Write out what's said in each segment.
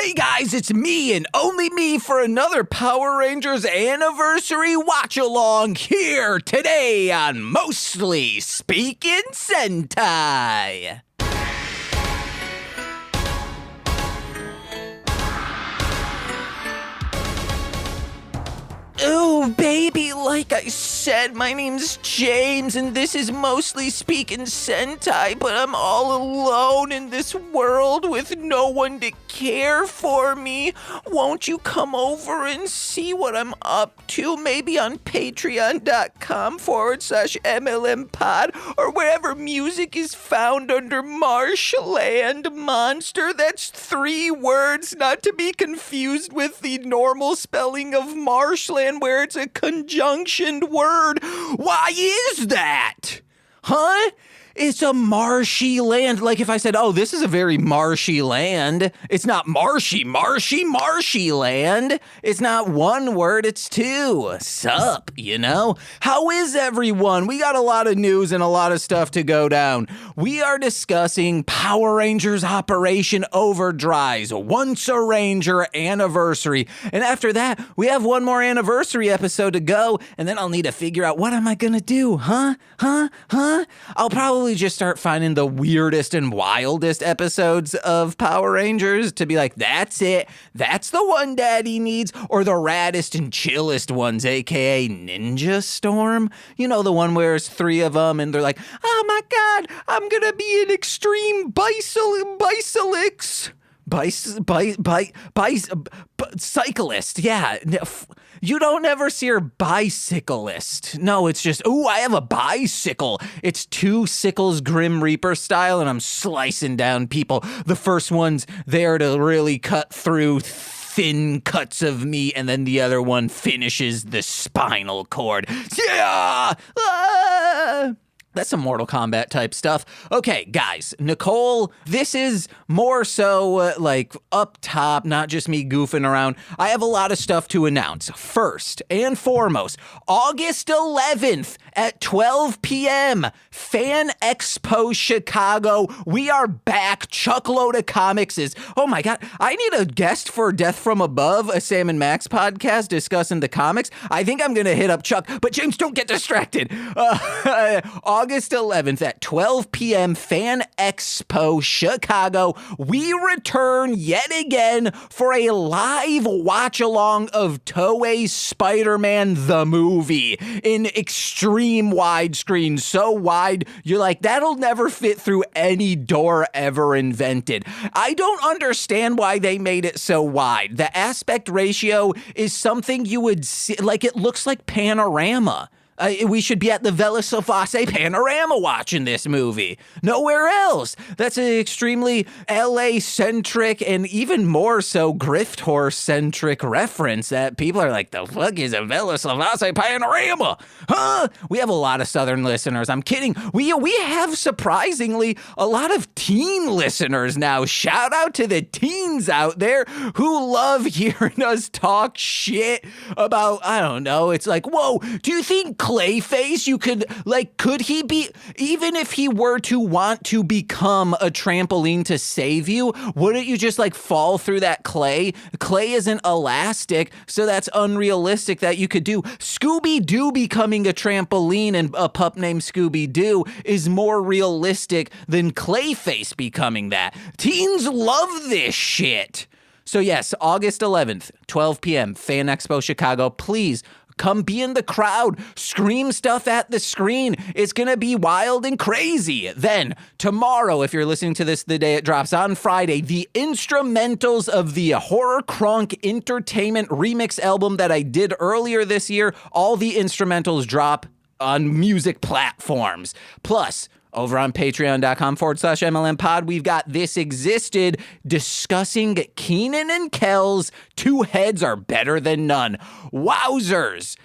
Hey guys, it's me and only me for another Power Rangers anniversary watch-along here today on Mostly Speaking Sentai. Oh, baby, like I said, my name's James, and this is Mostly Speaking Sentai, but I'm all alone in this world with no one to care for me. Won't you come over and see what I'm up to? Maybe on patreon.com/MLM pod, or wherever music is found under Marshland Monster. That's 3 words, not to be confused with the normal spelling of marshland, where it's a conjunctioned word. Why is that? Huh? It's a marshy land. Like if I said, oh, this is a very marshy land. It's not marshy land. It's not one word, it's 2. Sup, you know? How is everyone? We got a lot of news and a lot of stuff to go down. We are discussing Power Rangers Operation Overdrive's Once a Ranger anniversary. And after that, we have one more anniversary episode to go, and then I'll need to figure out what am I gonna do, huh? I'll probably just start finding the weirdest and wildest episodes of Power Rangers to be like, that's it. That's the one Daddy needs. Or the raddest and chillest ones, aka Ninja Storm. You know, the one where there's 3 of them and they're like, oh my God, I'm gonna be an extreme cyclist. Yeah. You don't ever see her bicyclist. No, it's just, ooh, I have a bicycle. It's 2 sickles Grim Reaper style, and I'm slicing down people. The first one's there to really cut through thin cuts of meat, and then the other one finishes the spinal cord. Yeah! Ah! That's some Mortal Kombat type stuff. Okay, guys, Nicole, this is more so like up top, not just me goofing around. I have a lot of stuff to announce. First and foremost, August 11th at 12 p.m., Fan Expo Chicago. We are back. Chuckload of Comics is, oh my God, I need a guest for Death from Above, a Sam and Max podcast discussing the comics. I think I'm going to hit up Chuck, but James, don't get distracted. August 11th at 12 p.m., Fan Expo Chicago. We return yet again for a live watch-along of Toei's Spider-Man the movie in extreme widescreen. So wide, you're like, that'll never fit through any door ever invented. I don't understand why they made it so wide. The aspect ratio is something you would see, like it looks like Panorama. We should be at the Villa Sofase Panorama watching this movie. Nowhere else. That's an extremely LA-centric and even more so Grift Horse-centric reference that people are like, the fuck is a Villa Sofase Panorama? Huh? We have a lot of Southern listeners. I'm kidding. We have surprisingly a lot of teen listeners now. Shout out to the teens out there who love hearing us talk shit about, I don't know, it's like, whoa, do you think Clayface, you could he be, even if he were to want to become a trampoline to save you, wouldn't you just fall through that clay? Clay isn't elastic, so that's unrealistic that you could do. Scooby-Doo becoming a trampoline and a pup named Scooby-Doo is more realistic than Clayface becoming that. Teens love this shit. So yes, August 11th, 12 p.m., Fan Expo Chicago. Please come be in the crowd, scream stuff at the screen. It's gonna be wild and crazy. Then, tomorrow, if you're listening to this the day it drops, on Friday, the instrumentals of the Horror Crunk Entertainment remix album that I did earlier this year, all the instrumentals drop on music platforms. Plus, over on patreon.com/MLM pod, we've got This Existed discussing Keenan and Kel's Two Heads Are Better Than None. Wowzers.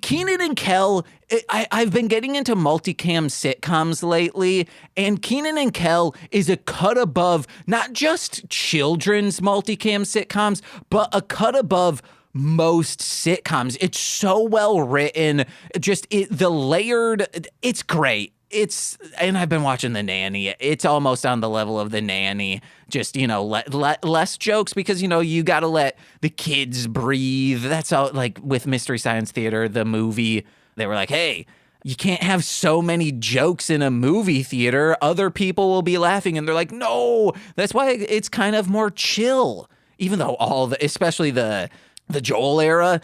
Keenan and Kel, I've been getting into multicam sitcoms lately, and Keenan and Kel is a cut above not just children's multicam sitcoms, but a cut above most sitcoms. It's so well written, the layered, it's great. and I've been watching The Nanny. It's almost on the level of The Nanny. Just, less jokes because, you got to let the kids breathe. That's all, like with Mystery Science Theater, the movie, they were like, hey, you can't have so many jokes in a movie theater. Other people will be laughing. And they're like, no, that's why it's kind of more chill. Even though especially the Joel era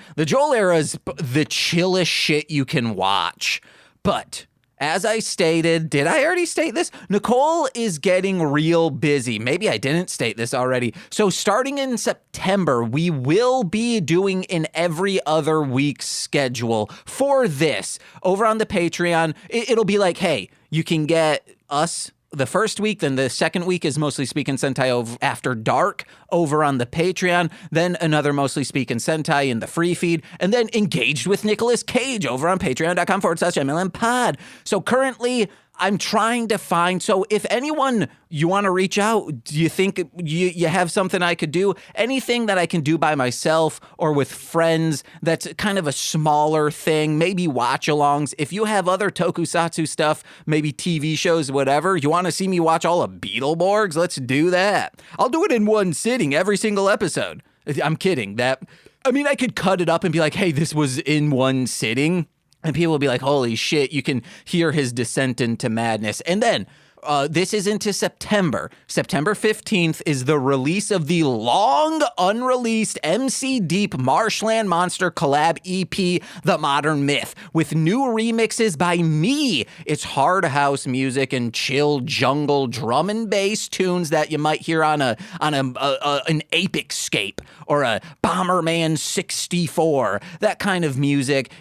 is the chillest shit you can watch. But as I stated, did I already state this? Nicole is getting real busy. Maybe I didn't state this already. So starting in September, we will be doing an every other week schedule for this. Over on the Patreon, it'll be like, hey, you can get us the first week, then the second week is Mostly Speaking Sentai After Dark over on the Patreon, then another Mostly Speaking Sentai in the free feed, and then Engaged with Nicolas Cage over on patreon.com/MLMpod. So currently, I'm trying to find, so if anyone, you want to reach out, do you think you have something I could do? Anything that I can do by myself or with friends that's kind of a smaller thing, maybe watch-alongs. If you have other tokusatsu stuff, maybe TV shows, whatever, you want to see me watch all of Beetleborgs? Let's do that. I'll do it in one sitting, every single episode. I'm kidding. I could cut it up and be like, hey, this was in one sitting. And people will be like, holy shit, you can hear his descent into madness. And then this is into September. September 15th is the release of the long unreleased MC Deep Marshland Monster collab EP, The Modern Myth, with new remixes by me. It's hard house music and chill jungle drum and bass tunes that you might hear on an Apexscape or a Bomberman 64, that kind of music.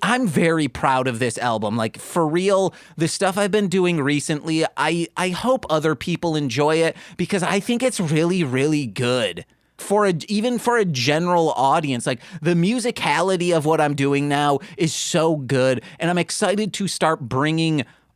I'm very proud of this album. Like, for real, the stuff I've been doing recently, I hope other people enjoy it because I think it's really, really good. Even for a general audience, like the musicality of what I'm doing now is so good. And I'm excited to start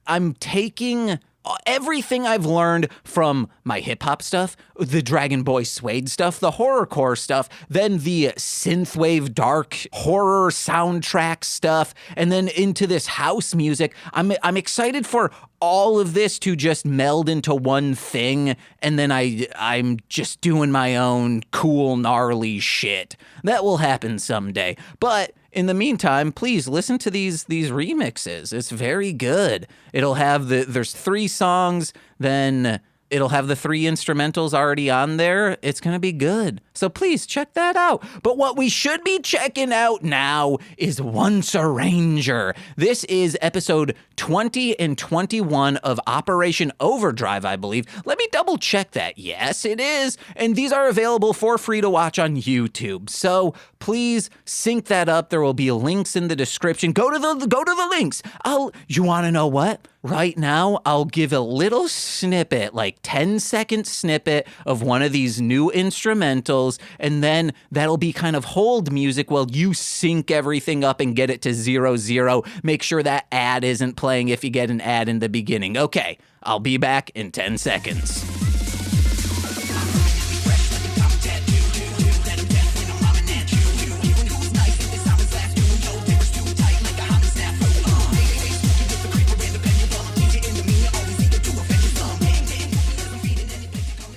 I'm taking everything I've learned from my hip hop stuff, the Dragon Boy Suede stuff, the horrorcore stuff, then the synthwave dark horror soundtrack stuff, and then into this house music. I'm excited for all of this to just meld into one thing, and then I'm just doing my own cool, gnarly shit. That will happen someday. But in the meantime, please listen to these remixes. It's very good. It'll have there's 3 songs, then it'll have the 3 instrumentals already on there. It's going to be good. So please check that out. But what we should be checking out now is Once a Ranger. This is episode 20 and 21 of Operation Overdrive, I believe. Let me double check that. Yes, it is. And these are available for free to watch on YouTube. So please sync that up. There will be links in the description. Go to the links. You want to know what? Right now, I'll give a little snippet, like 10-second snippet of one of these new instrumentals, and then that'll be kind of hold music while you sync everything up and get it to 0-0. Make sure that ad isn't playing if you get an ad in the beginning. Okay, I'll be back in 10 seconds.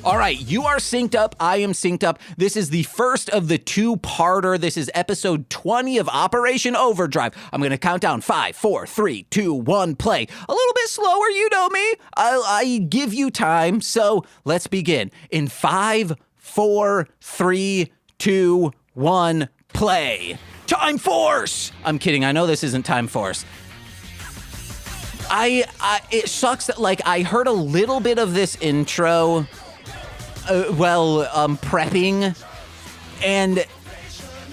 All right, you are synced up. I am synced up. This is the first of the 2-parter. This is episode 20 of Operation Overdrive. I'm going to count down 5, 4, 3, 2, 1, play. A little bit slower, you know me. I give you time, so let's begin. In 5, 4, 3, 2, 1, play. Time Force! I'm kidding. I know this isn't Time Force. It sucks that, I heard a little bit of this intro prepping, and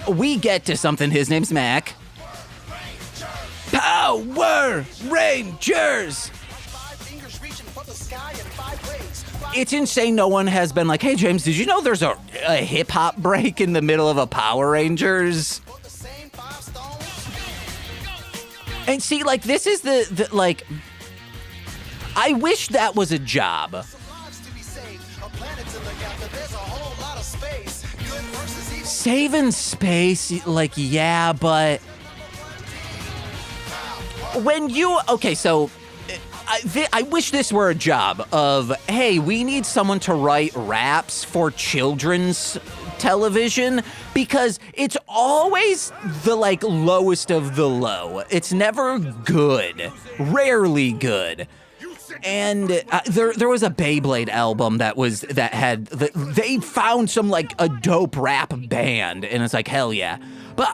we get to something. His name's Mac. Power Rangers! It's insane no one has been like, hey, James, did you know there's a hip-hop break in the middle of a Power Rangers? And see, this is the I wish that was a job. Saving space, yeah, but when you, okay, so I wish this were a job of, hey, we need someone to write raps for children's television, because it's always the like lowest of the low. It's never good, rarely good. And there was a Beyblade album they found some like a dope rap band, and it's like, hell yeah. But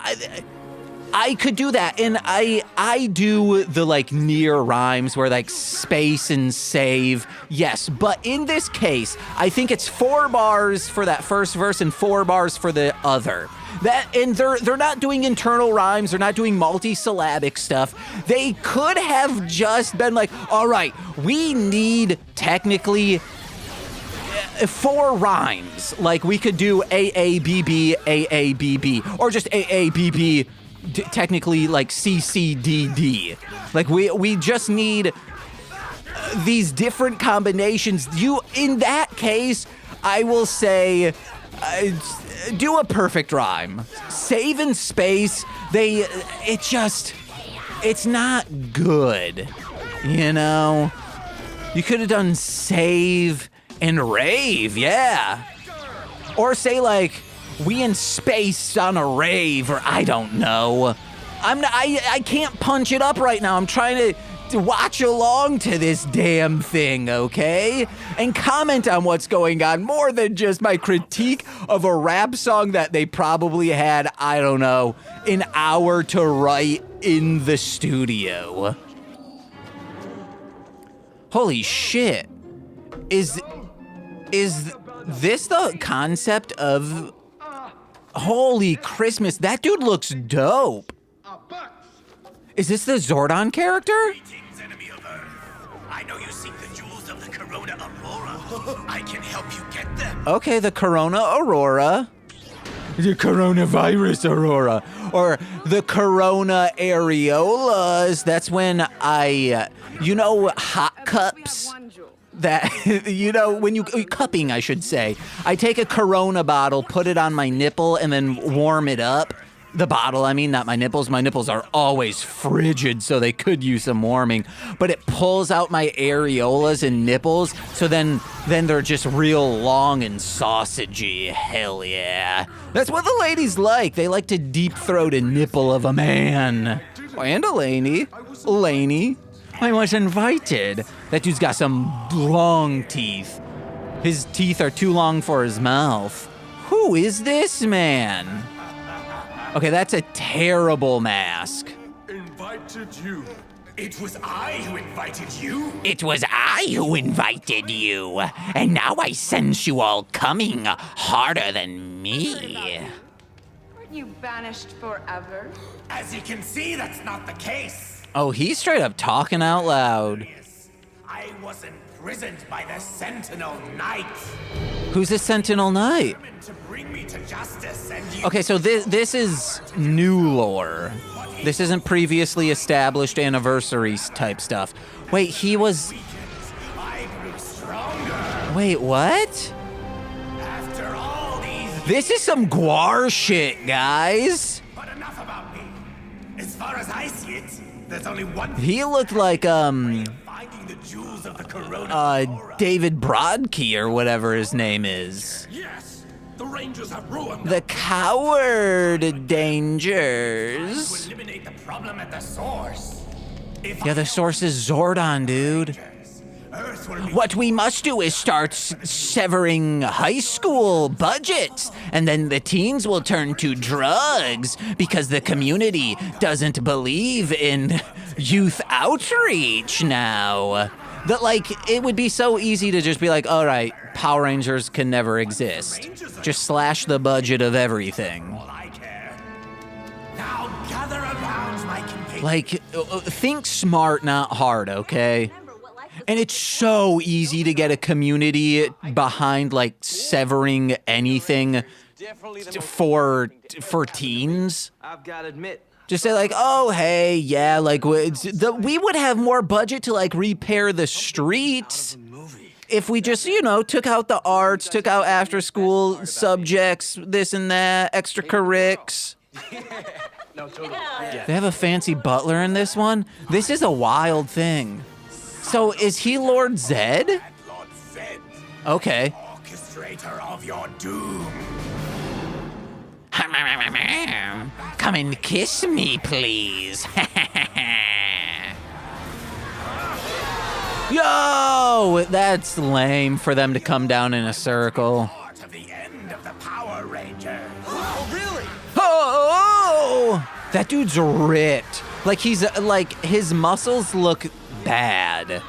I could do that, and I do the like near rhymes where like space and save, yes, but in this case, I think it's 4 bars for that first verse and 4 bars for the other. And they're not doing internal rhymes, they're not doing multi-syllabic stuff. They could have just been like, all right, we need technically 4 rhymes. Like we could do AABB, AABB, or just AABB. Technically like CCDD. Like we just need these different combinations. In that case, I will say do a perfect rhyme. Save and space, it's not good. You know? You could have done save and rave, yeah. Or say like, we in space on a rave, or I don't know. I can't punch it up right now. I'm trying to watch along to this damn thing, okay? And comment on what's going on more than just my critique of a rap song that they probably had, I don't know, an hour to write in the studio. Holy shit. Is this the concept of... Holy Christmas, that dude looks dope. Is this the Zordon character? Greetings, enemy of Earth. I know you seek the jewels of the Corona Aurora. I can help you get them. Okay, the Corona Aurora. The coronavirus Aurora. Or the Corona Areolas. That's when hot cups. That, when you cupping, I should say. I take a Corona bottle, put it on my nipple, and then warm it up. The bottle, I mean, not my nipples. My nipples are always frigid, so they could use some warming. But it pulls out my areolas and nipples, so then they're just real long and sausagey. Hell yeah. That's what the ladies like. They like to deep throat a nipple of a man. And a Laney. I was invited. That dude's got some long teeth. His teeth are too long for his mouth. Who is this man? Okay, that's a terrible mask. Invited you. It was I who invited you. It was I who invited you. And now I sense you all coming harder than me. Weren't you banished forever? As you can see, that's not the case. Oh, he's straight up talking out loud. I was imprisoned by the Sentinel Knight. Who's the Sentinel Knight? To bring me to justice, and you... Okay, so this is new lore. This isn't previously established anniversaries type stuff. Wait, he was... I grew stronger. Wait, what? After all these... This is some Gwar shit, guys. But enough about me. As far as I see it, there's only one... He looked like, finding the jewels of the Corona David Brodkey or whatever his name is. Yes, the Rangers have ruined The Coward Dangers. eliminate the problem at the source. Yeah, the source is Zordon, dude. Earth will be... What we must do is start severing high school budgets, and then the teens will turn to drugs because the community doesn't believe in youth outreach now. That, like, it would be so easy to just be like, all right, Power Rangers can never exist. Just slash the budget of everything. all I care. Now gather around my companion. Like, think smart, not hard, okay? And it's so easy to get a community behind, like, severing anything for teens. I've got to admit. Just say, like, oh, hey, yeah, like, we would have more budget to, like, repair the streets if we just, took out the arts, took out after-school subjects, this and that, extracurrics. No, totally. They have a fancy butler in this one? This is a wild thing. So is he Lord Zed? Lord Zed, Okay. orchestrator of your doom. Come and kiss me, please. Yo, that's lame for them to come down in a circle. Part of the end of the Power Ranger. Oh, that dude's ripped. Like his muscles look bad.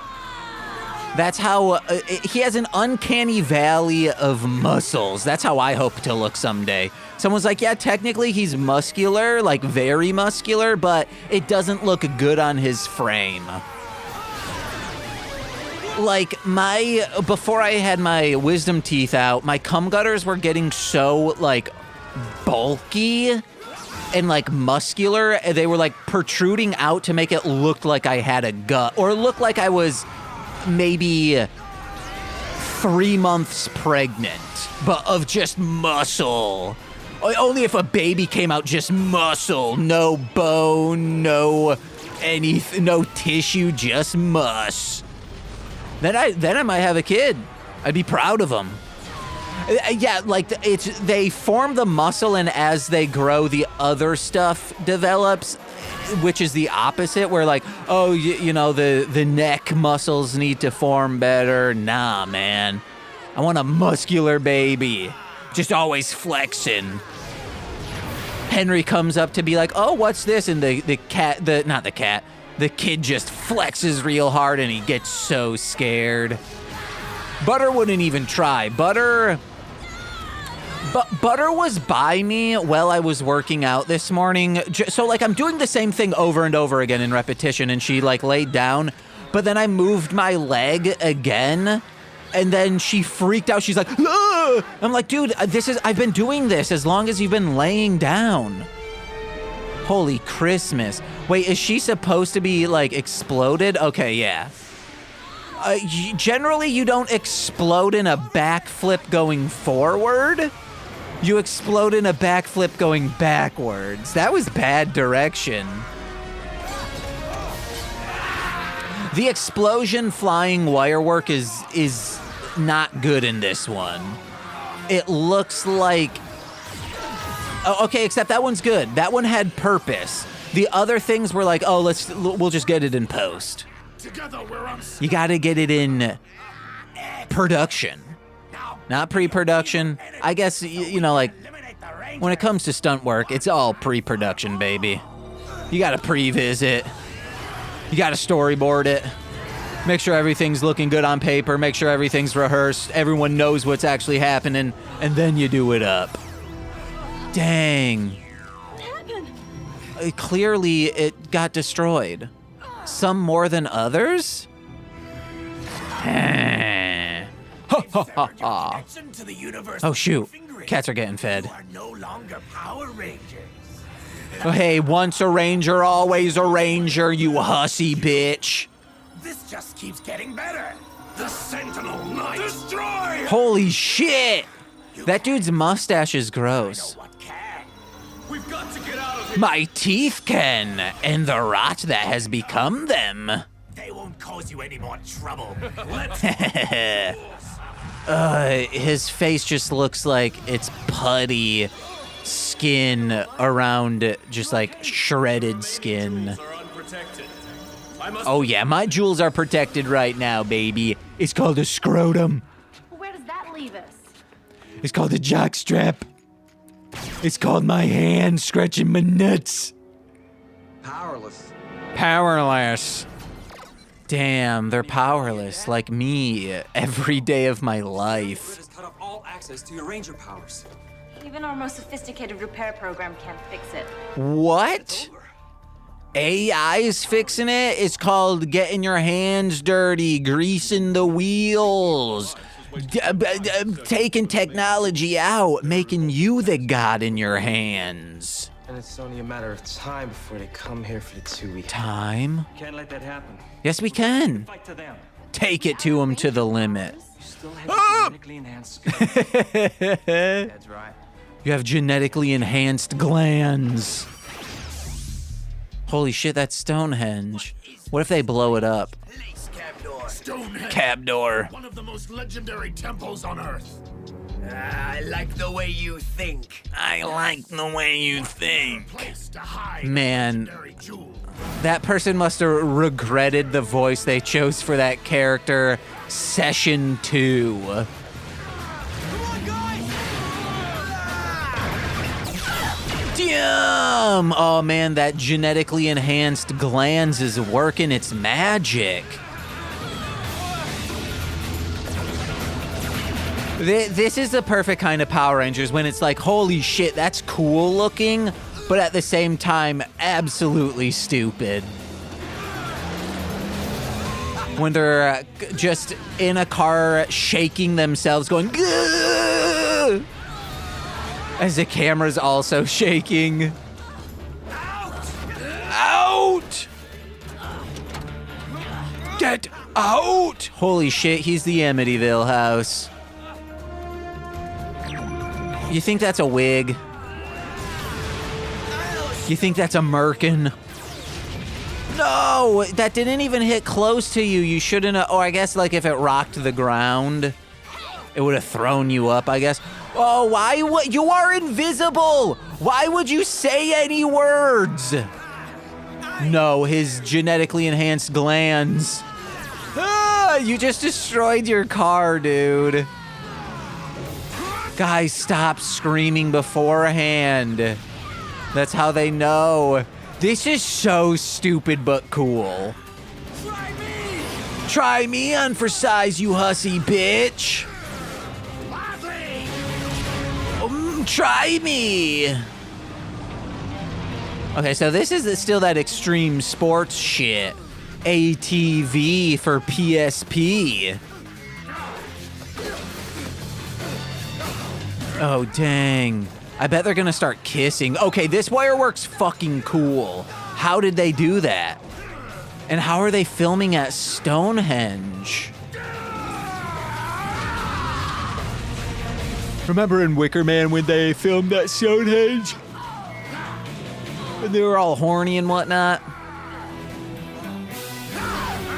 That's how he has an uncanny valley of muscles. That's how I hope to look someday. Someone's like, yeah, technically he's muscular, like very muscular, but it doesn't look good on his frame. Like before I had my wisdom teeth out, my cum gutters were getting so like bulky and like muscular. They were like protruding out to make it look like I had a gut or look like I was maybe 3 months pregnant, but of just muscle. Only if a baby came out, just muscle, no bone, no tissue, just muss. Then I might have a kid. I'd be proud of them. Yeah, like they form the muscle, and as they grow, the other stuff develops, which is the opposite. Where like, oh, you know, the neck muscles need to form better. Nah, man, I want a muscular baby, just always flexing. Henry comes up to be like, oh, what's this? And the kid just flexes real hard and he gets so scared. Butter wouldn't even try. Butter was by me while I was working out this morning. So like I'm doing the same thing over and over again in repetition, and she like laid down, but then I moved my leg again. And then she freaked out. She's like, ah! I'm like, dude, I've been doing this as long as you've been laying down. Holy Christmas. Wait, is she supposed to be like exploded? Okay, yeah. Generally, you don't explode in a backflip going forward. You explode in a backflip going backwards. That was bad direction. The explosion flying wire work is not good in this one. It looks like... Oh, okay, except that one's good. That one had purpose. The other things were like, oh, we'll just get it in post. Together we're You gotta get it in production, not pre-production. I guess, you know, like, when it comes to stunt work, it's all pre-production, baby. You gotta pre-visit. You gotta storyboard it. Make sure everything's looking good on paper. Make sure everything's rehearsed. Everyone knows what's actually happening, and then you do it up. Dang. What happened? Clearly, it got destroyed. Some more than others? Oh, shoot. Cats are getting fed. You are no longer Power Rangers. Oh, hey, once a ranger, always a ranger, you hussy bitch. This just keeps getting better. The Sentinel Knight. Destroy! Holy shit! That dude's mustache is gross. What can? We've got to get out of here. My teeth can, and the rot that has become them. They won't cause you any more trouble. Let's His face just looks like it's putty skin around just like shredded skin. Oh yeah, my jewels are protected right now, baby. It's called a scrotum. Where does that leave us? It's called a jockstrap. It's called my hand scratching my nuts. Powerless. Damn, they're powerless like me every day of my life. Just cut off all access to your ranger powers. Even our most sophisticated repair program can't fix it. What? AI's fixing it? It's called getting your hands dirty, greasing the wheels, taking technology out, making you the god in your hands. And it's only a matter of time before they come here for the 2 weeks. Time? Can't let that happen. Yes, we can. Fight to them. Take it to them to the limit. You still have genetically enhanced skills. That's right. You have genetically enhanced glands. Holy shit, that's Stonehenge. What if they blow it up? Lace cap Stonehenge. Cab door. One of the most legendary temples on Earth. I like the way you think. I like the way you think. Place to hide Man. legendary jewels. That person must have regretted the voice they chose for that character. Session 2. Damn! Oh man, that genetically enhanced glands is working its magic. This is the perfect kind of Power Rangers when it's like, holy shit, that's cool looking, but at the same time, absolutely stupid. When they're just in a car shaking themselves, going, "Gah!" As the camera's also shaking. Out! Get out! Holy shit, he's the Amityville house. You think that's a wig? You think that's a merkin? No, that didn't even hit close to you. You shouldn't have, or I guess like if it rocked the ground, it would have thrown you up, I guess. Oh, why would, you are invisible. Why would you say any words? No, his genetically enhanced glands. Ah, you just destroyed your car, dude. Guys, stop screaming beforehand. That's how they know. This is so stupid but cool. Try me on for size, you hussy bitch. Try me. Okay, so this is still that extreme sports shit. ATV for PSP. Oh, dang. I bet they're gonna start kissing. Okay, this wire works fucking cool. How did they do that? And how are they filming at Stonehenge? Remember in Wicker Man when they filmed at Stonehenge? When they were all horny and whatnot?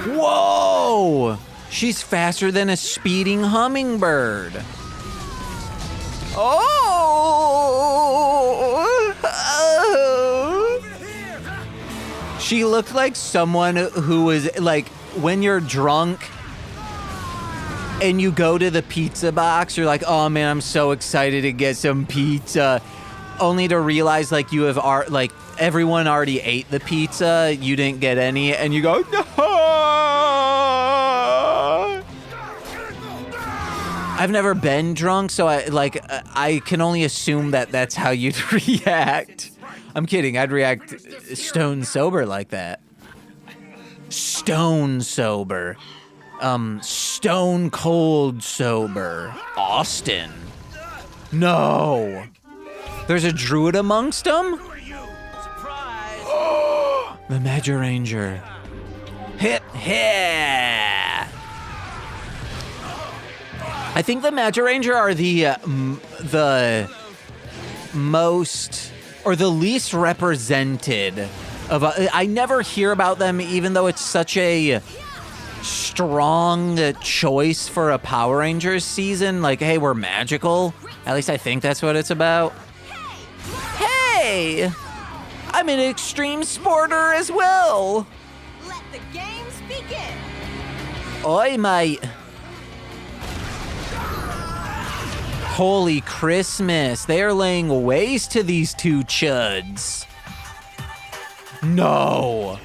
Whoa! She's faster than a speeding hummingbird. Oh! She looked like someone who was like, when you're drunk and you go to the pizza box, you're like, oh man, I'm so excited to get some pizza. Only to realize like you have like everyone already ate the pizza, you didn't get any, and you go, no! I've never been drunk, so I can only assume that that's how you'd react. I'm kidding. I'd react stone sober like that. Stone sober. Stone cold sober. Austin. No. There's a druid amongst them? The Magi Ranger. Hit. I think the Magi Ranger are the most or the least represented of. I never hear about them, even though it's such a strong choice for a Power Rangers season. Like, hey, we're magical. At least I think that's what it's about. Hey, I'm an extreme sporter as well. Let the games begin. Oi, mate. Holy Christmas, they are laying waste to these two chuds. No.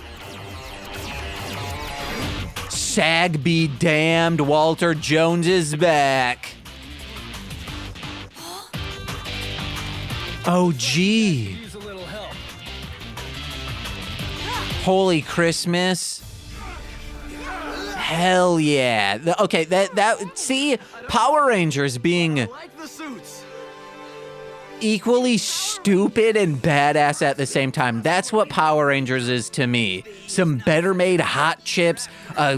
Sag be damned, Walter Jones is back. Oh, gee. Holy Christmas. Hell yeah. Okay, that see, Power Rangers being equally stupid and badass at the same time. That's what Power Rangers is to me. Some better made hot chips, a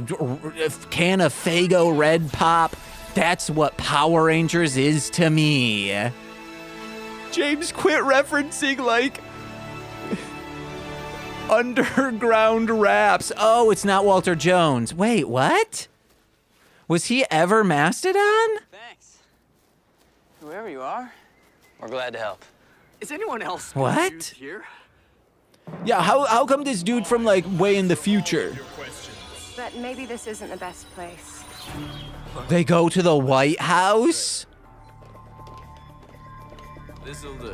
can of Faygo Red Pop. That's what Power Rangers is to me. James, quit referencing like underground raps. Oh, it's not Walter Jones. Wait, what? Was he ever Mastodon? Thanks. Whoever you are, we're glad to help. Is anyone else What? confused here? Yeah, how come this dude from like way in the future? But maybe this isn't the best place. They go to the White House? This'll do.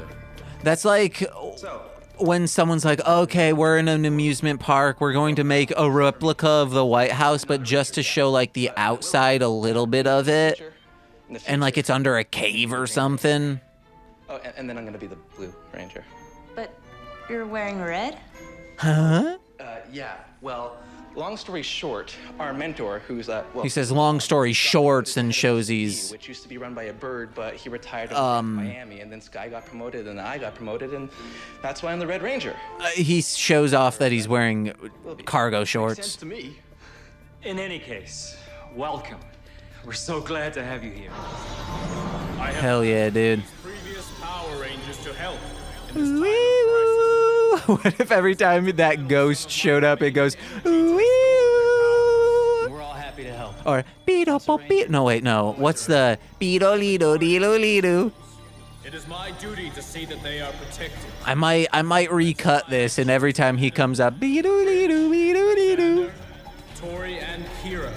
That's like when someone's like, okay, we're in an amusement park. We're going to make a replica of the White House, but just to show like the outside a little bit of it. And like it's under a cave or something. Oh, and then I'm gonna be the Blue Ranger. But you're wearing red? Huh? Yeah, well, long story short, our mentor, who's, well... He says long story shorts and shows he's... Which used to be run by a bird, but he retired in Miami, and then Sky got promoted, and I got promoted, and that's why I'm the Red Ranger. He shows off that he's wearing cargo Sense shorts. to me. In any case, welcome. We're so glad to have you here. I have Hell yeah, dude. previous Power Rangers to help in this time. Woo! What if every time that ghost showed up, it goes, woo! We're all happy to help. Or, beat. No, wait, no. What's the beedo-lido-dilo-lido? It is my duty to see that they are protected. I might recut this, and every time he comes up, beedo-lido-lido-lido. Tori and Kira.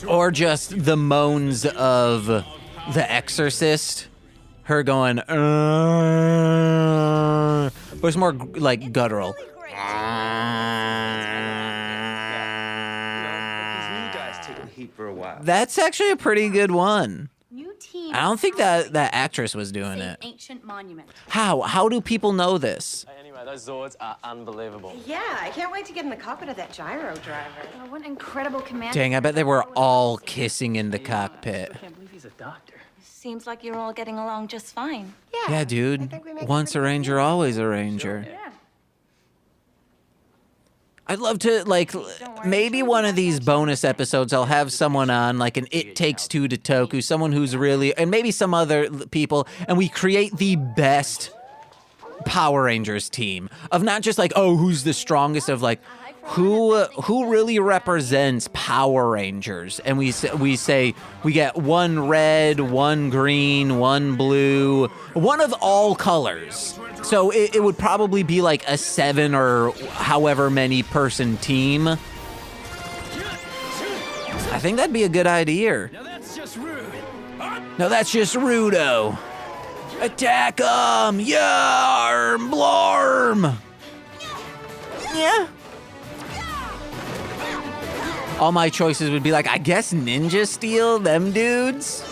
Or just the moans of The Exorcist. Her going, but it's more like guttural. These new guys take the heat for a while. That's actually a pretty good one. New team. I don't think that actress was doing it. Ancient monument. How do people know this? Anyway, those Zords are unbelievable. Yeah, I can't wait to get in the cockpit of that gyro driver. Oh, what an incredible command. Dang, I bet they were all kissing in the cockpit. I can't believe he's a doctor. Seems like you're all getting along just fine. Yeah, dude. Once a ranger, always a ranger. Yeah. I'd love to, like, maybe one of these bonus episodes, I'll have someone on, like an It Takes Two to Toku, someone who's really, and maybe some other people, and we create the best Power Rangers team of not just like, oh, who's the strongest, of like, who really represents Power Rangers, and we say we get one red, one green, one blue, one of all colors. So it would probably be like a 7 or however many person team. I think that'd be a good idea. Now that's just rude. No, that's just rudo. Attack 'em! Yarm! Blarm! Yeah. All my choices would be like, I guess Ninja Steel, them dudes.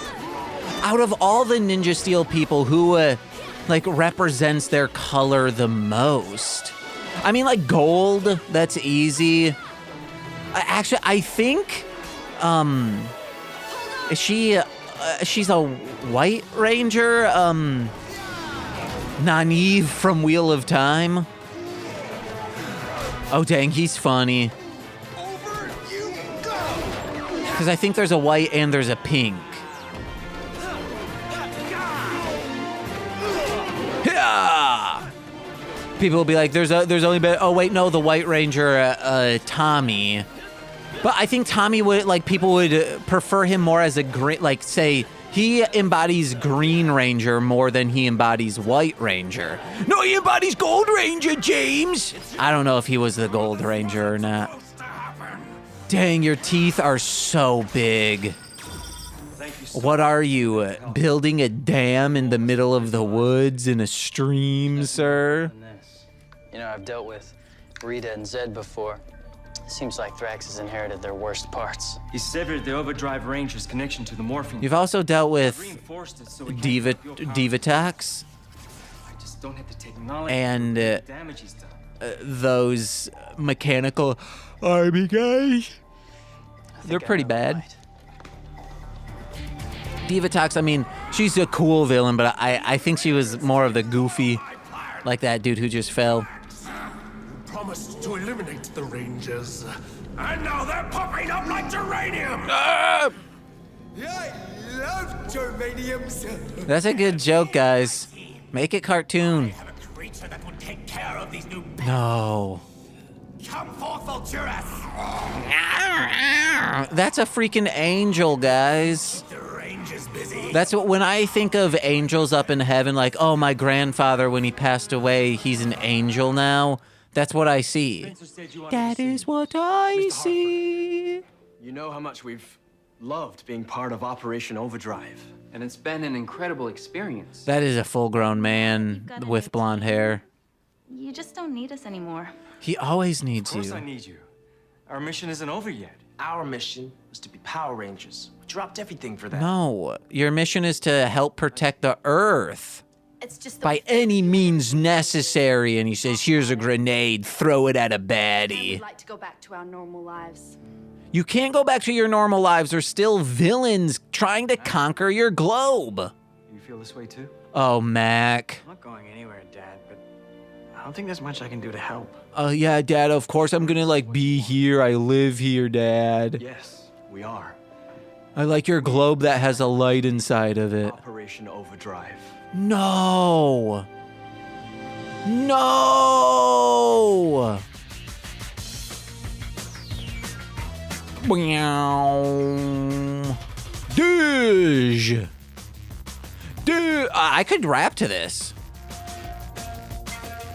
Out of all the Ninja Steel people, who like represents their color the most? I mean, like gold, that's easy. I think, is she? She's a White Ranger. Nynaeve from Wheel of Time. Oh dang, he's funny. Because I think there's a white and there's a pink. Yeah! People will be like, there's only been, oh wait, no, the White Ranger, Tommy. But I think Tommy would, like, people would prefer him more as a green, like, say, he embodies Green Ranger more than he embodies White Ranger. No, he embodies Gold Ranger, James! I don't know if he was the Gold Ranger or not. Dang, your teeth are so big. What are you, building a dam in the middle of the woods in a stream, sir? You know, I've dealt with Rita and Zed before. Seems like Thrax has inherited their worst parts. He severed the Overdrive Ranger's connection to the morphine. You've also dealt with reinforced it so he can't feel powerful. Divatax I just don't have the technology and to repair the damage he's done. those mechanical army guys. They're think I pretty know bad. right. Divatax, I mean, she's a cool villain, but I think she was more of the goofy, like that dude who just fell. Promised to eliminate the Rangers. And now they're popping up like geranium! Ah! I love geraniums! That's a good joke, guys. Make it cartoon. Have a creature that will take care of these new No. Come forth, Vulturus! That's a freaking angel, guys. The range is busy. That's what, when I think of angels up in heaven, like, oh, my grandfather, when he passed away, he's an angel now. That's what I see. That is what I see. You know how much we've loved being part of Operation Overdrive. And it's been an incredible experience. That is a full-grown man with blonde hair. You just don't need us anymore. He always needs Of course you. I need you. Our mission isn't over yet. Our mission was to be Power Rangers. We dropped everything for that. No, your mission is to help protect the Earth. It's just By any means necessary. And he says, here's a grenade, throw it at a baddie. We'd like to go back to our normal lives. You can't go back to your normal lives. There's still villains trying to conquer your globe. You feel this way too? Oh, Mac. I'm not going anywhere, Dad, but I don't think there's much I can do to help. Yeah, Dad, of course I'm gonna, like, be here. I live here, Dad. Yes, we are. I like your globe that has a light inside of it. Operation Overdrive. No! No! Douche! I could rap to this.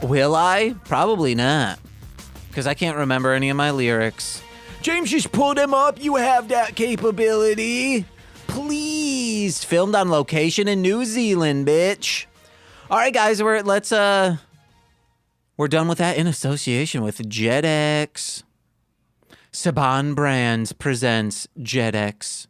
Will I? Probably not. Because I can't remember any of my lyrics. James, just pull them up. You have that capability. Please. Filmed on location in New Zealand, bitch. All right, guys, we're done with that in association with JetX. Saban Brands presents JetX.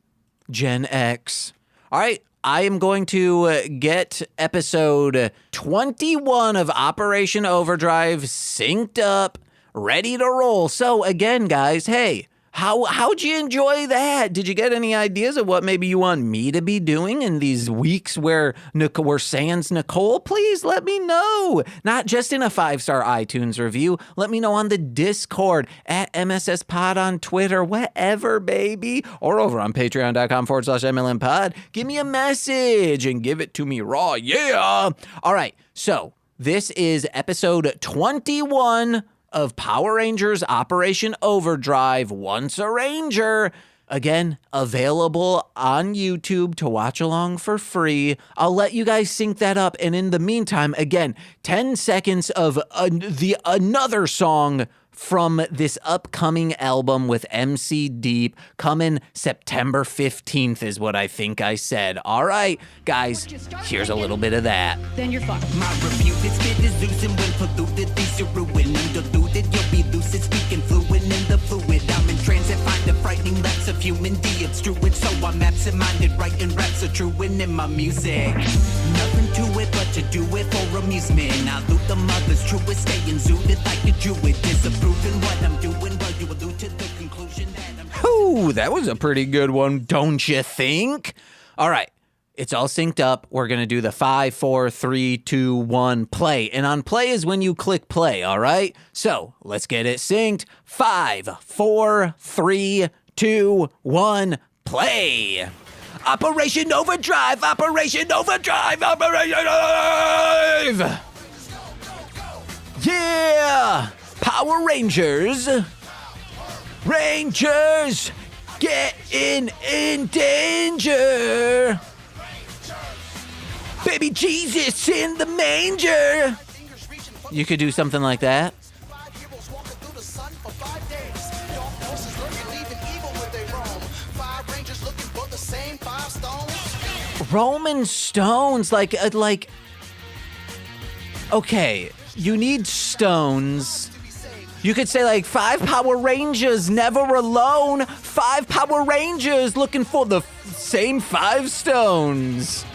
Gen X. All right, I am going to get episode 21 of Operation Overdrive synced up, ready to roll. So again, guys, hey, how'd you enjoy that? Did you get any ideas of what maybe you want me to be doing in these weeks where we're sans Nicole? Please let me know. Not just in a 5-star iTunes review. Let me know on the Discord, at MSS Pod on Twitter, whatever, baby. Or over on patreon.com/MLMpod. Give me a message and give it to me raw. Yeah. All right. So this is episode 21 of Power Rangers Operation Overdrive, Once a Ranger. Again, available on YouTube to watch along for free. I'll let you guys sync that up. And in the meantime, again, 10 seconds of another song from this upcoming album with MC Deep, coming September 15th is what I think I said. All right, guys, here's a little bit of that. Then you're fucked. My reputed spit is losing when polluted. These are ruined and diluted. You'll be lucid, speaking fluent in the fluid. I'm in transit, find the frightening lapse of human de-obstruent. So I'm absent-minded, writing raps are true and in my music. Nothing to it but to do it for amusement. I loot the mother's truest, staying zooted like a Druid. Disapproving what I'm doing while you allude to the conclusion that I'm... Ooh, that was a pretty good one, don't you think? All right. It's all synced up. We're going to do the 5, 4, 3, 2, 1, play. And on play is when you click play, all right? So let's get it synced. 5, 4, 3, 2, 1, play. Operation Overdrive! Operation Overdrive! Operation Overdrive! Yeah! Power Rangers! Rangers! Getting in danger! Baby Jesus in the manger! You could do something like that. Roman stones, like, okay, you need stones. You could say, like, 5 Power Rangers, never alone. 5 Power Rangers looking for the same 5 stones.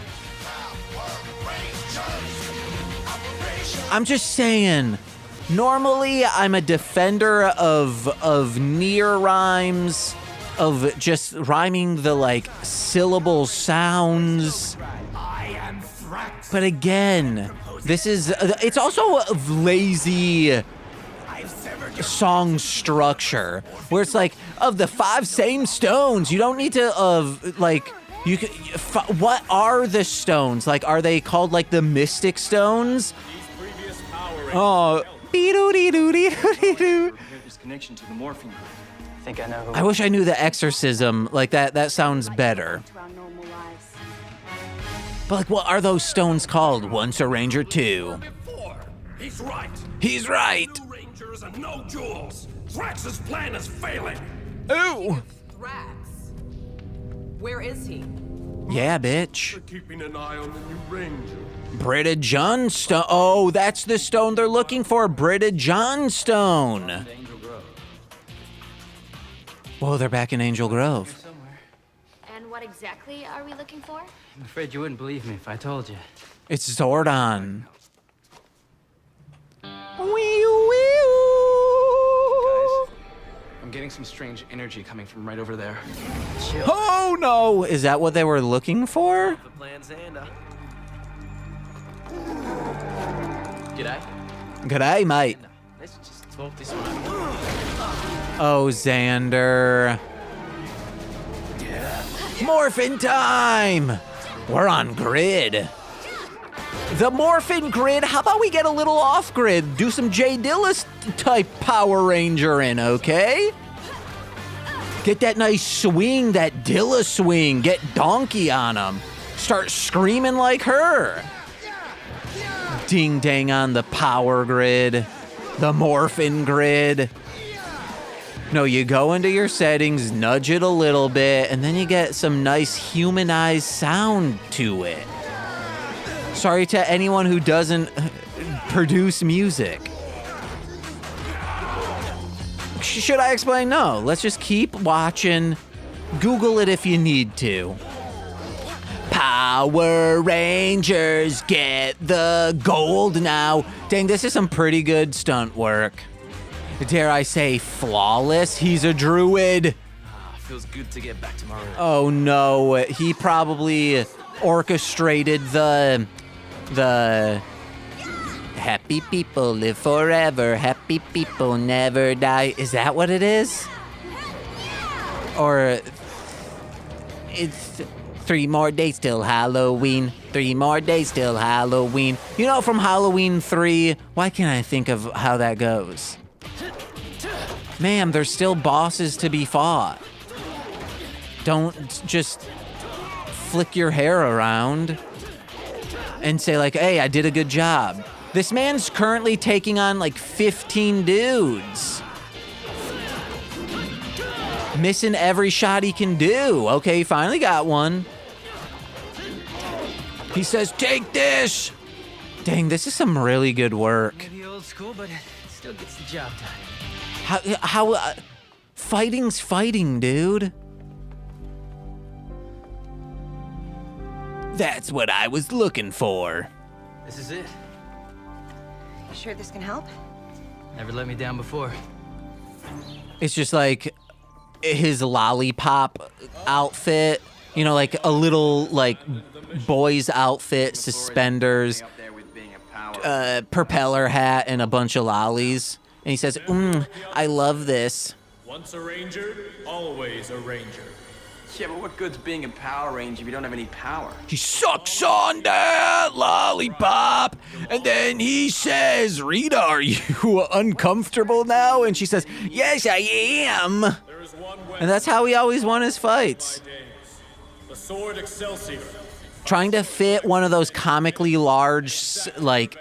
I'm just saying, normally I'm a defender of near rhymes, of just rhyming the, like, syllable sounds. But again, this is, it's also a lazy song structure, where it's like, of the 5 same stones, you don't need to, like, you could, what are the stones? Like, are they called, like, the Mystic Stones? Dee-doo-dee-doo-dee-doo-dee-doo. Repair this connection to the morphine grid. I think I know who. I wish I knew the exorcism. Like that sounds better. To our normal lives. But like, what are those stones called? Once a ranger, two. Before. He's right. He's right. No rangers and no jewels. Thrax's plan is failing. Ooh. Thrax. Where is he? Yeah, bitch. We're keeping an eye on the new ranger. Britta Johnstone. Oh, that's the stone they're looking for. Britta Johnstone. Angel Grove. Whoa, they're back in Angel Grove. Somewhere. And what exactly are we looking for? I'm afraid you wouldn't believe me if I told you. It's Zordon. I'm getting some strange energy coming from right over there. Oh no! Is that what they were looking for? The plan's Xander. G'day. G'day, mate. Let's just talk this way. Oh, Xander. Morphin time! We're on grid. The Morphin grid, how about we get a little off grid? Do some Jay Dillis type Power Ranger in, okay? Get that nice swing, that Dilla swing. Get donkey on him. Start screaming like her. Ding dang on the Power grid. The Morphin grid. No, you go into your settings, nudge it a little bit, and then you get some nice humanized sound to it. Sorry to anyone who doesn't produce music. Should I explain? No, let's just keep watching. Google it if you need to. Power Rangers, get the gold now. Dang, this is some pretty good stunt work. Dare I say flawless? He's a druid. Feels good to get back to my room. Oh no, he probably orchestrated the happy people live forever, happy people never die. Is that what it is? Or it's 3 more days till Halloween. 3 more days till Halloween. You know, from Halloween 3, why can't I think of how that goes? Ma'am, there's still bosses to be fought. Don't just flick your hair around and say like, hey, I did a good job. This man's currently taking on like 15 dudes. Missing every shot he can do. Okay, he finally got one. He says, take this. Dang, this is some really good work. Maybe old school, but it still gets the job done. How fighting's fighting, dude. That's what I was looking for. This is it. You sure this can help? Never let me down before. It's just like his lollipop outfit, you know, like a little like boy's outfit, suspenders, propeller hat, and a bunch of lollies. And he says, I love this. Once a ranger, always a ranger. Yeah, but what good's being a Power Ranger if you don't have any power? He sucks on that lollipop, and then he says, Rita, are you uncomfortable now? And she says, yes, I am. There is one way. And that's how he always won his fights. The sword Excelsior. Trying to fit one of those comically large, like,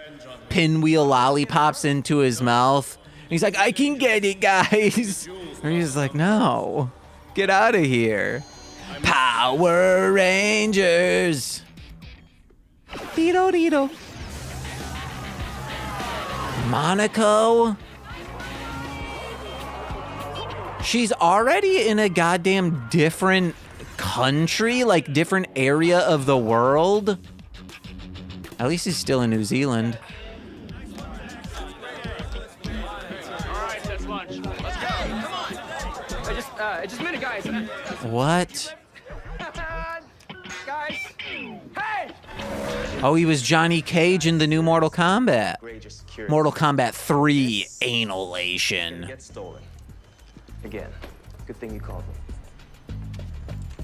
pinwheel lollipops into his mouth. And he's like, I can get it, guys. And he's like, no, get out of here. Power Rangers. Dido. Monaco. She's already in a goddamn different country, like different area of the world. At least he's still in New Zealand. Just a minute, guys. What? Guys. Hey! Oh, he was Johnny Cage in the new Mortal Kombat. Great, security. Mortal Kombat 3 Analation. Get stolen. Again. Good thing you called me.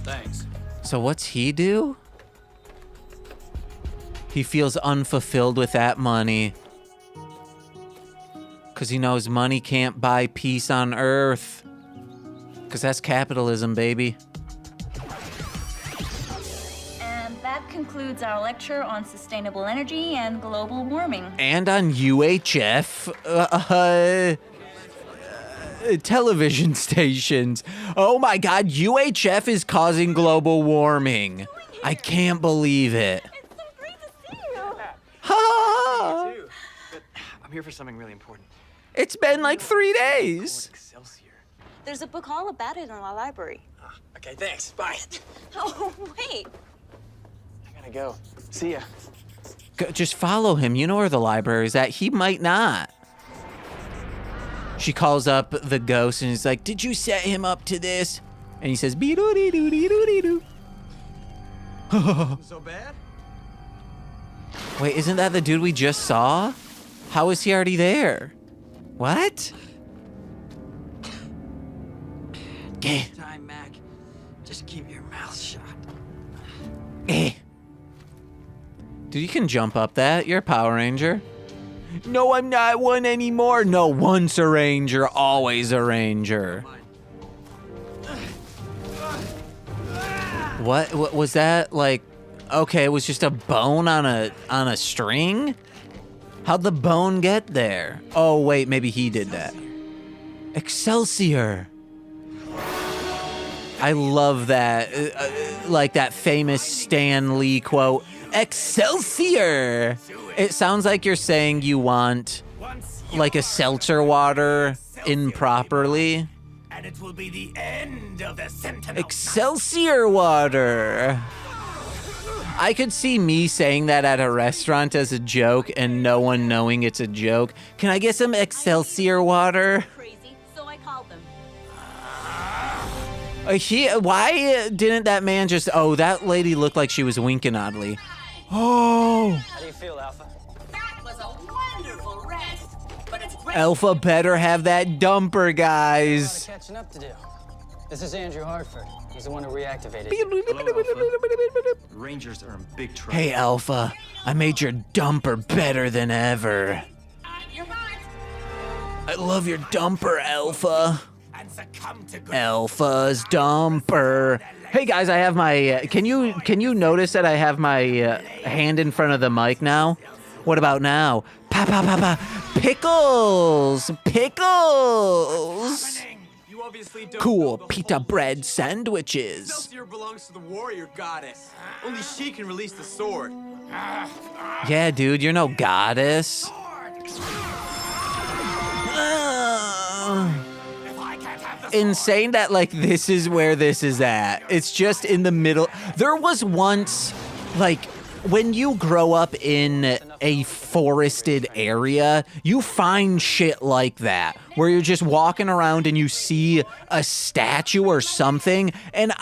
Thanks. So what's he do? He feels unfulfilled with that money. Because he knows money can't buy peace on Earth. Because that's capitalism, baby. And that concludes our lecture on sustainable energy and global warming. And on UHF television stations. Oh my God, UHF is causing global warming. I can't believe it. It's so great to see you. Ha! Too. But I'm here for something really important. It's been like 3 days. Excelsior. There's a book all about it in our library. Okay, thanks. Bye. Oh, wait. I gotta go. See ya. Just follow him. You know where the library is at. He might not. She calls up the ghost and he's like, did you set him up to this? And he says, be-doo-dee-doo-dee-doo-dee-doo. So bad? Wait, isn't that the dude we just saw? How is he already there? What? Eh. Time, Mac. Just keep your mouth shut. Eh. Dude, you can jump up that. You're a Power Ranger. No, I'm not one anymore. No, once a Ranger, always a Ranger. What was that like? Okay, it was just a bone on a string? How'd the bone get there? Oh, wait, maybe he did that. Excelsior. I love that, like that famous Stan Lee quote, Excelsior! It sounds like you're saying you want like a seltzer water improperly. And it will be the end of the Sentinel. Excelsior water! I could see me saying that at a restaurant as a joke and no one knowing it's a joke. Can I get some Excelsior water? Crazy, so I called them. Why didn't that man just... Oh, that lady looked like she was winking oddly. Oh! How do you feel, Alpha? That was a wonderful rest. But it's great. Alpha better have that dumper, guys. Catching up to do. This is Andrew Hartford. He's the one who reactivated. Rangers are in big trouble. Hey, Alpha. I made your dumper better than ever. You're right. I love your dumper, Alpha. And succumb to good. Alpha's dumper. Hey guys, I have my. Can you notice that I have my hand in front of the mic now? What about now? Pa pa pa pa. Pickles, pickles. You obviously don't Cool know the pita whole bread story. sandwiches. Excelsior belongs to the warrior goddess. Only she can release the sword. Yeah, dude, you're no goddess. Insane that like this is where this is at. It's just in the middle. There was once like when you grow up in a forested area, you find shit like that where you're just walking around and you see a statue or something, and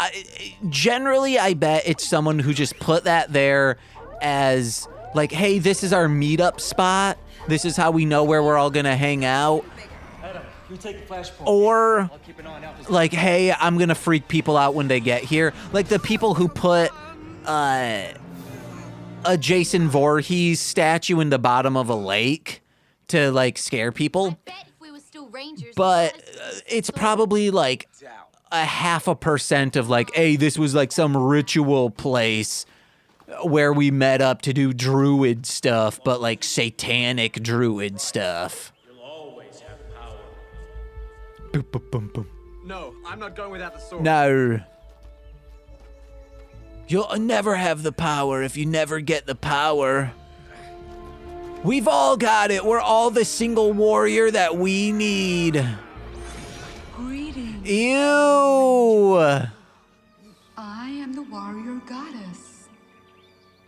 generally I bet it's someone who just put that there as like, hey, this is our meetup spot. This is how we know where we're all gonna hang out. You take the flashpoint. Or I'll keep an eye on Alpha's like, hey, I'm gonna freak people out when they get here. Like the people who put a Jason Voorhees statue in the bottom of a lake to like scare people. But it's probably like a 0.5% of like, hey, this was like some ritual place where we met up to do druid stuff, but like satanic druid stuff. You'll always have power. Boom, boom, boom, boom. No, I'm not going without the sword. No. You'll never have the power if you never get the power. We've all got it. We're all the single warrior that we need. Greetings. Ew. I am the warrior goddess.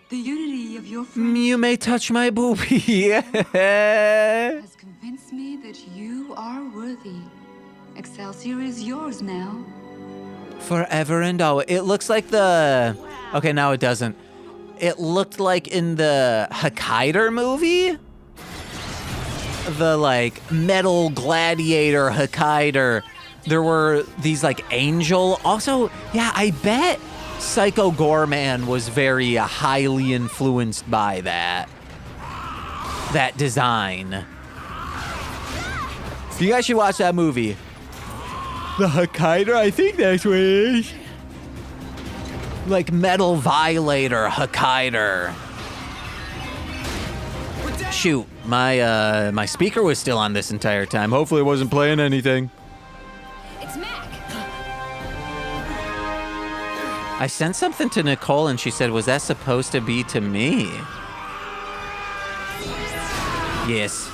The unity of your friends You may touch my boobie. has convinced me that you are worthy. Excelsior is yours now. Forever and always. It looks like the... Okay, now it doesn't. It looked like in the Hakaider movie? The, like, metal gladiator Hakaider. There were these, like, angel... Also, yeah, I bet Psycho Gorman was very highly influenced by that. That design. You guys should watch that movie. The Hokkaido, I think that's what it is. Like Metal Violator Hokkaido. Shoot, my speaker was still on this entire time. Hopefully it wasn't playing anything. It's Mac. I sent something to Nicole and she said, was that supposed to be to me? Yes.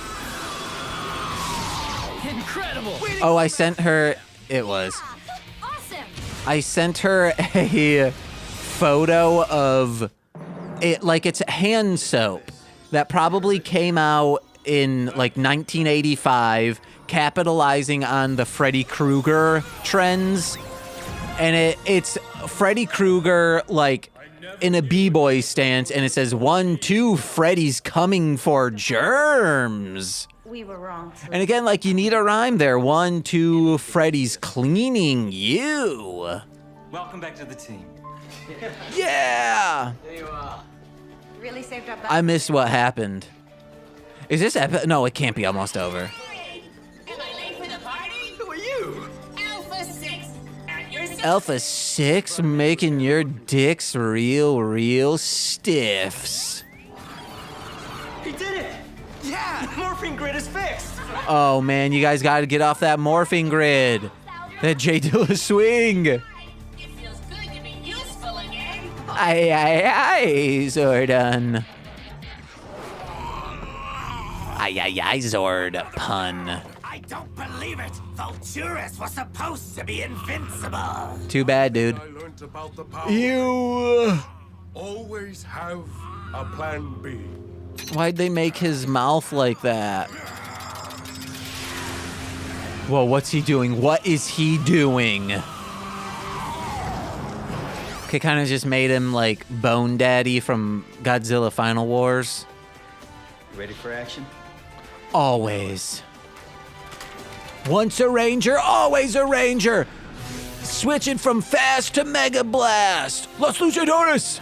Incredible. Oh, I sent her, it was. Awesome. I sent her a photo of it, like it's hand soap that probably came out in like 1985, capitalizing on the Freddy Krueger trends. And it's Freddy Krueger like in a b-boy stance, and it says 1, 2, Freddy's coming for germs. We were wrong. And again, like you need a rhyme there. 1, 2, Freddy's cleaning you. Welcome back to the team. Yeah. Really saved our I missed what happened. Is this epic? No, it can't be almost over. Am I late for the party? Who are you? Alpha 6. At your service. Alpha 6 making your dicks real stiffs. He did it! Yeah! The morphine grid is fixed! Oh man, you guys gotta get off that morphing grid. That J Dilla swing. It feels good to be useful again. Aye, Zordon. Aye, Zord pun. I don't believe it! Vulturus was supposed to be invincible! Too bad, dude. I learned about the power. You. Always have a plan B. Why'd they make his mouth like that? Whoa, what's he doing? What is he doing? Okay, kind of just made him like Bone Daddy from Godzilla Final Wars. Ready for action? Always. Once a ranger, always a ranger. Switching from fast to Mega Blast. Los Luchadores.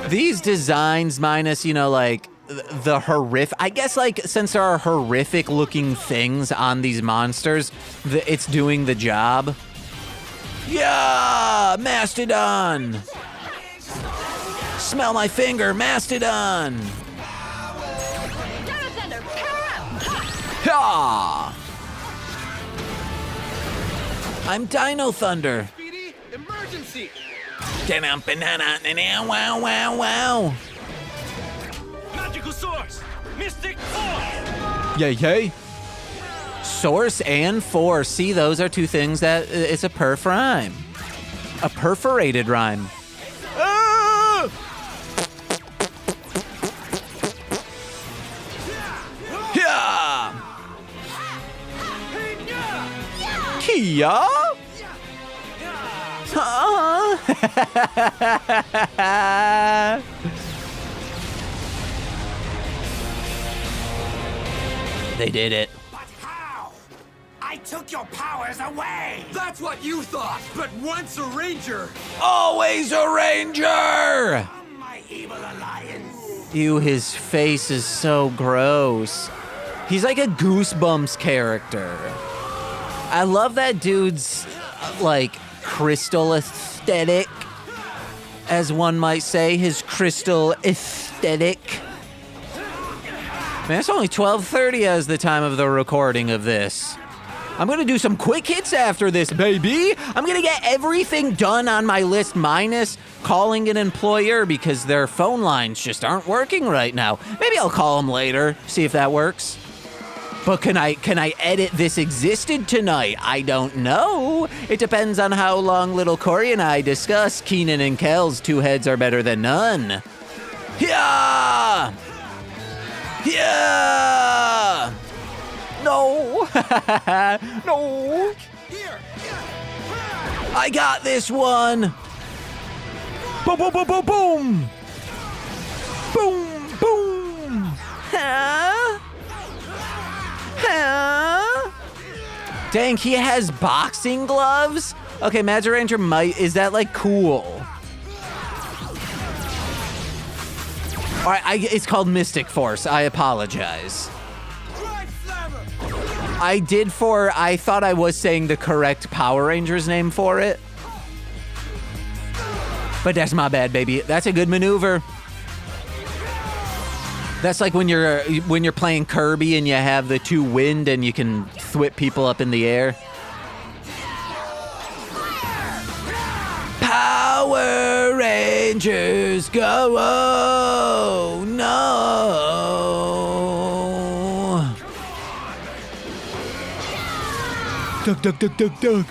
These designs minus, you know, like the horrific, I guess like since there are horrific looking things on these monsters, it's doing the job. Yeah, Mastodon. Smell my finger, Mastodon. Ha! I'm Dino Thunder. Speedy, emergency! Wow. Magical source! Mystic force! Yay. Source and force. See, those are two things that it's a perf rhyme. A perforated rhyme. Ah! Yeah! Kia? They did it. But how? I took your powers away! That's what you thought! But once a ranger! Always a ranger! My evil alliance! Ew, his face is so gross. He's like a Goosebumps character. I love that dude's, like, crystal aesthetic, as one might say, his crystal aesthetic. Man, it's only 12:30 as the time of the recording of this. I'm gonna do some quick hits after this, baby. I'm gonna get everything done on my list minus calling an employer because their phone lines just aren't working right now. Maybe I'll call them later, see if that works. But can I edit this existed tonight? I don't know. It depends on how long little Corey and I discuss Keenan and Kel's two heads are better than none. Yeah! Yeah! No! No! I got this one! Boom, boom, boom, boom, boom! Boom, boom! Huh? Huh? Dang, he has boxing gloves? Okay, Magic Ranger might, is that like cool? All right, it's called Mystic Force. I apologize. I thought I was saying the correct Power Rangers name for it. But that's my bad, baby. That's a good maneuver. That's like when you're playing Kirby and you have the 2 wind and you can thwip people up in the air. Power Rangers, go! Oh, no! Duck, duck, duck, duck, duck.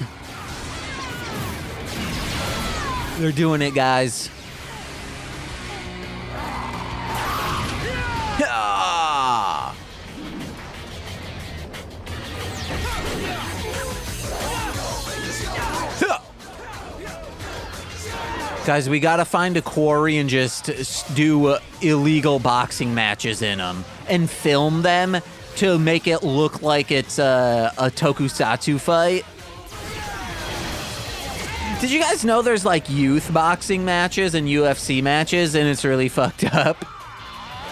They're doing it, guys. Ah! Guys, we gotta find a quarry and just do illegal boxing matches in them and film them to make it look like it's a tokusatsu fight. Did you guys know there's like youth boxing matches and UFC matches and it's really fucked up?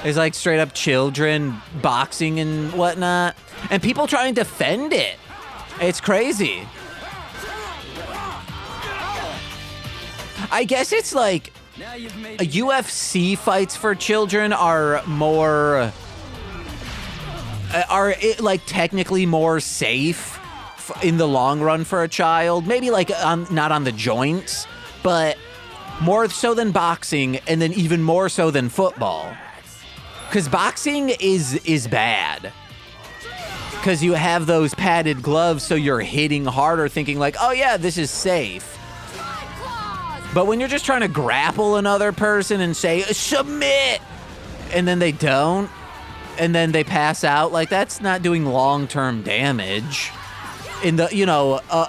There's like straight up children boxing and whatnot and people try and defend it. It's crazy. I guess it's like UFC fights for children are more, like technically more safe in the long run for a child. Maybe like not on the joints, but more so than boxing and then even more so than football. Because boxing is bad. Because you have those padded gloves so you're hitting harder thinking like, oh yeah, this is safe. But when you're just trying to grapple another person and say, submit, and then they don't, and then they pass out, like that's not doing long-term damage. In the,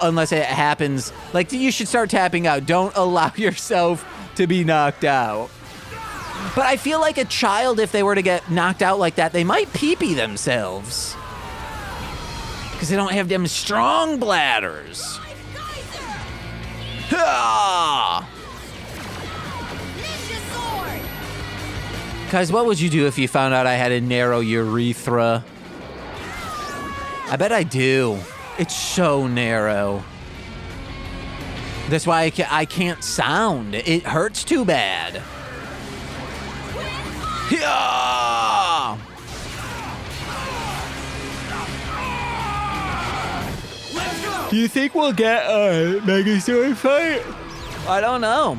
unless it happens, like you should start tapping out. Don't allow yourself to be knocked out. But I feel like a child, if they were to get knocked out like that, they might pee-pee themselves. Because they don't have them strong bladders. Guys, what would you do if you found out I had a narrow urethra? I bet I do. It's so narrow. That's why I can't sound. It hurts too bad. Do you think we'll get a Megazord fight? I don't know.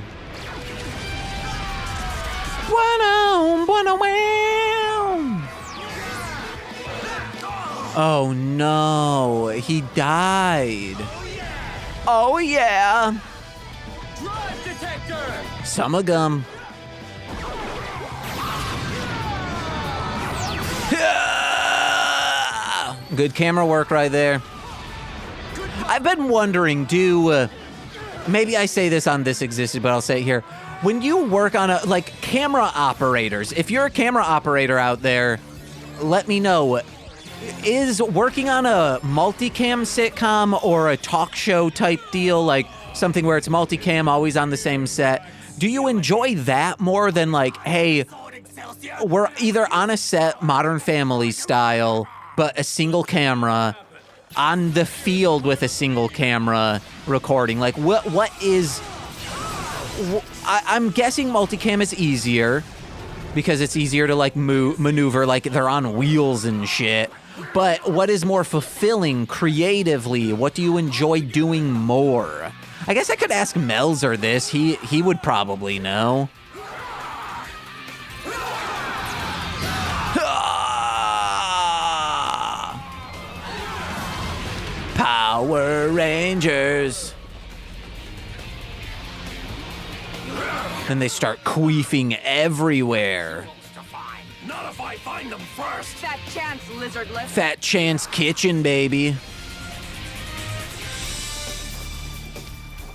Oh no, he died. Oh yeah. Summer gum. Good camera work right there. I've been wondering, maybe I say this on This Existed, but I'll say it here. When you work on camera operators, if you're a camera operator out there, let me know. Is working on a multicam sitcom or a talk show type deal, like something where it's multicam, always on the same set, do you enjoy that more than like, hey, we're either on a set, Modern Family style, but a single camera, on the field with a single camera recording? Like, what is... I'm guessing multicam is easier because it's easier to like maneuver, like they're on wheels and shit. But what is more fulfilling creatively? What do you enjoy doing more? I guess I could ask Melzer this. He would probably know. Power Rangers. Then they start queefing everywhere. Not if I find them first. Fat chance, lizardless. Fat Chance Kitchen, baby.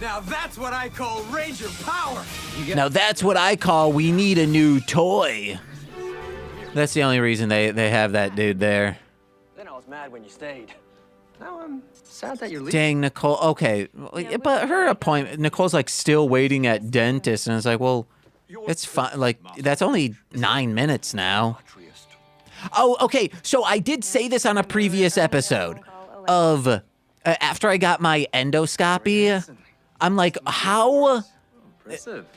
Now that's what I call Ranger power. Now that's what I call we need a new toy. That's the only reason they have that dude there. Then I was mad when you stayed. Now I'm sad that you're leaving. Dang, Nicole. Okay, but her appointment, Nicole's like still waiting at dentist, and it's like, well, It's fine. Like, that's only 9 minutes now. Oh, okay. So I did say this on a previous episode of after I got my endoscopy. I'm like, how...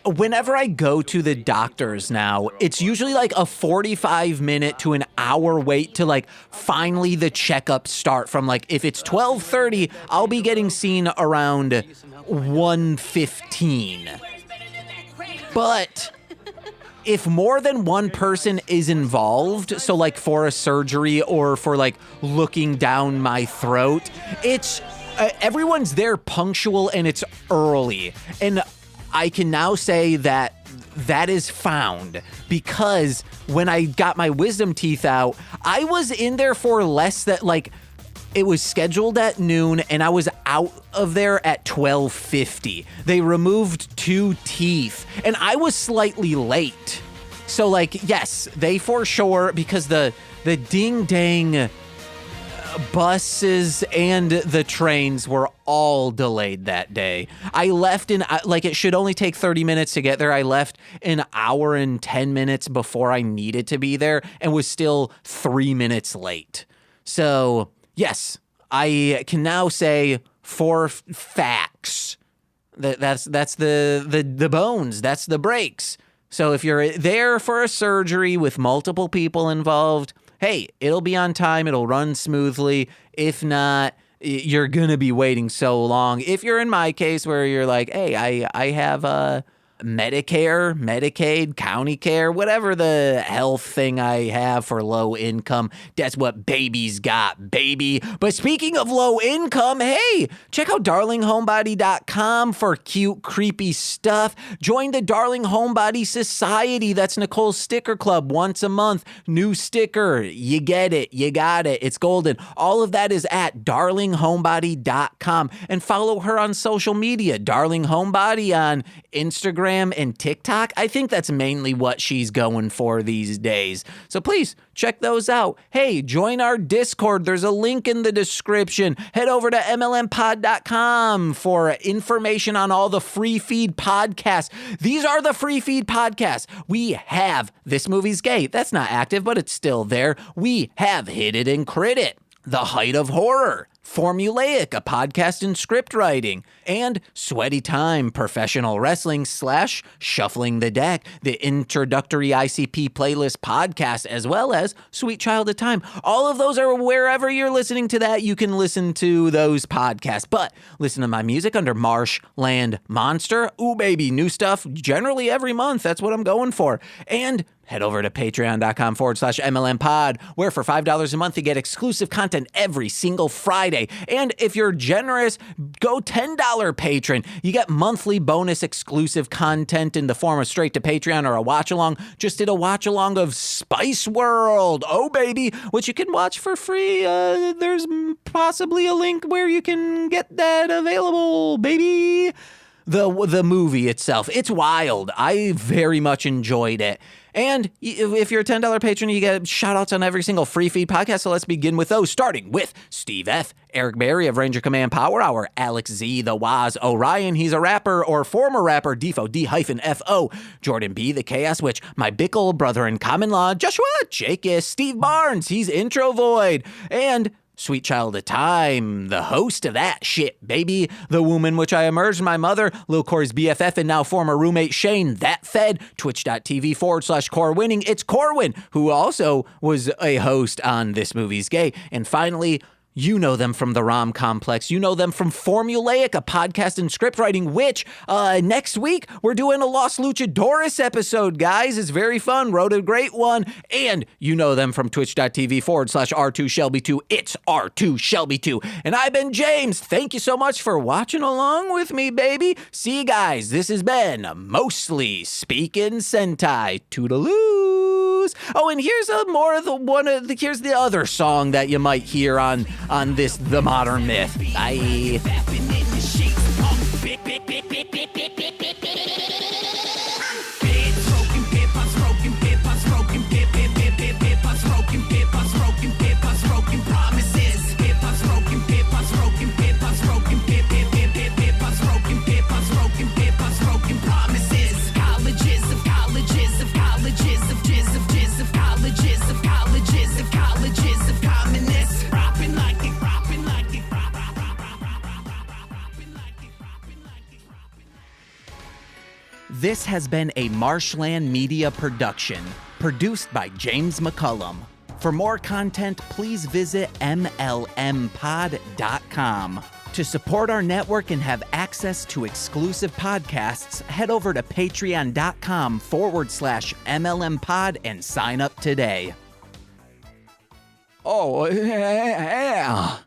Whenever I go to the doctors now, it's usually like a 45-minute to an hour wait to like finally the checkups start. From like, if it's 12:30, I'll be getting seen around 1:15. But if more than one person is involved, so like for a surgery or for like looking down my throat, it's everyone's there punctual and it's early. And I can now say that that is found because when I got my wisdom teeth out, I was in there for less than like, it was scheduled at noon and I was out of there at 12:50. They removed 2 teeth and I was slightly late. So like, yes, they for sure, because the ding dang buses and the trains were all delayed that day. I left in, like, it should only take 30 minutes to get there. I left an hour and 10 minutes before I needed to be there and was still 3 minutes late. So, yes, I can now say for facts that's the bones, that's the breaks. So if you're there for a surgery with multiple people involved, hey, it'll be on time, it'll run smoothly. If not, you're going to be waiting so long. If you're in my case where you're like, hey, I have Medicare, Medicaid, county care, whatever the health thing I have for low income, that's what baby's got, baby. But speaking of low income, hey, check out darlinghomebody.com for cute, creepy stuff. Join the Darling Homebody Society. That's Nicole's sticker club once a month. New sticker. You get it. You got it. It's golden. All of that is at darlinghomebody.com. And follow her on social media. Darling Homebody on Instagram and TikTok. I think that's mainly what she's going for these days. So please check those out. Hey, join our Discord. There's a link in the description. Head over to mlmpod.com for information on all the free feed podcasts. These are the free feed podcasts. We have This Movie's Gay. That's not active, but it's still there. We have Hit It and Crit It, The Height of Horror, Formulaic, a podcast in script writing, and Sweaty Time, professional wrestling / Shuffling the Deck, the introductory ICP playlist podcast, as well as Sweet Child of Time. All of those are wherever you're listening to that. You can listen to those podcasts, but listen to my music under Marshland Monster. Ooh, baby, new stuff generally every month. That's what I'm going for. And head over to patreon.com/MLMpod, where for $5 a month, you get exclusive content every single Friday. And if you're generous, go $10 patron. You get monthly bonus exclusive content in the form of straight to Patreon or a watch along. Just did a watch along of Spice World. Oh, baby, which you can watch for free. There's possibly a link where you can get that available, baby. The movie itself, it's wild. I very much enjoyed it. And if you're a $10 patron, you get shout-outs on every single free feed podcast. So let's begin with those, starting with Steve F., Eric Berry of Ranger Command Power Hour, Alex Z, The Waz, Orion, he's a rapper or former rapper, Defo, D-F-O, Jordan B, The Chaos Witch, my Bickle, brother in common law, Joshua Jakis, Steve Barnes, he's Intro Void, and Sweet Child of Time, the host of that shit, baby. The womb in which I emerged, my mother, Lil Corey's BFF and now former roommate Shane, that fed, twitch.tv/Core Winning. It's Corwin, who also was a host on This Movie's Gay. And finally, you know them from the Rom Complex. You know them from Formulaic, a podcast in script writing, which next week we're doing a Los Luchadores episode, guys. It's very fun. Wrote a great one. And you know them from twitch.tv/R2Shelby2. It's R2Shelby2. And I've been James. Thank you so much for watching along with me, baby. See you guys. This has been Mostly Speaking Sentai. Toodaloo. Oh, and here's here's the other song that you might hear on this The Modern Myth. Bye. This has been a Marshland Media production, produced by James McCollum. For more content, please visit mlmpod.com. To support our network and have access to exclusive podcasts, head over to patreon.com/MLMpod and sign up today. Oh, yeah.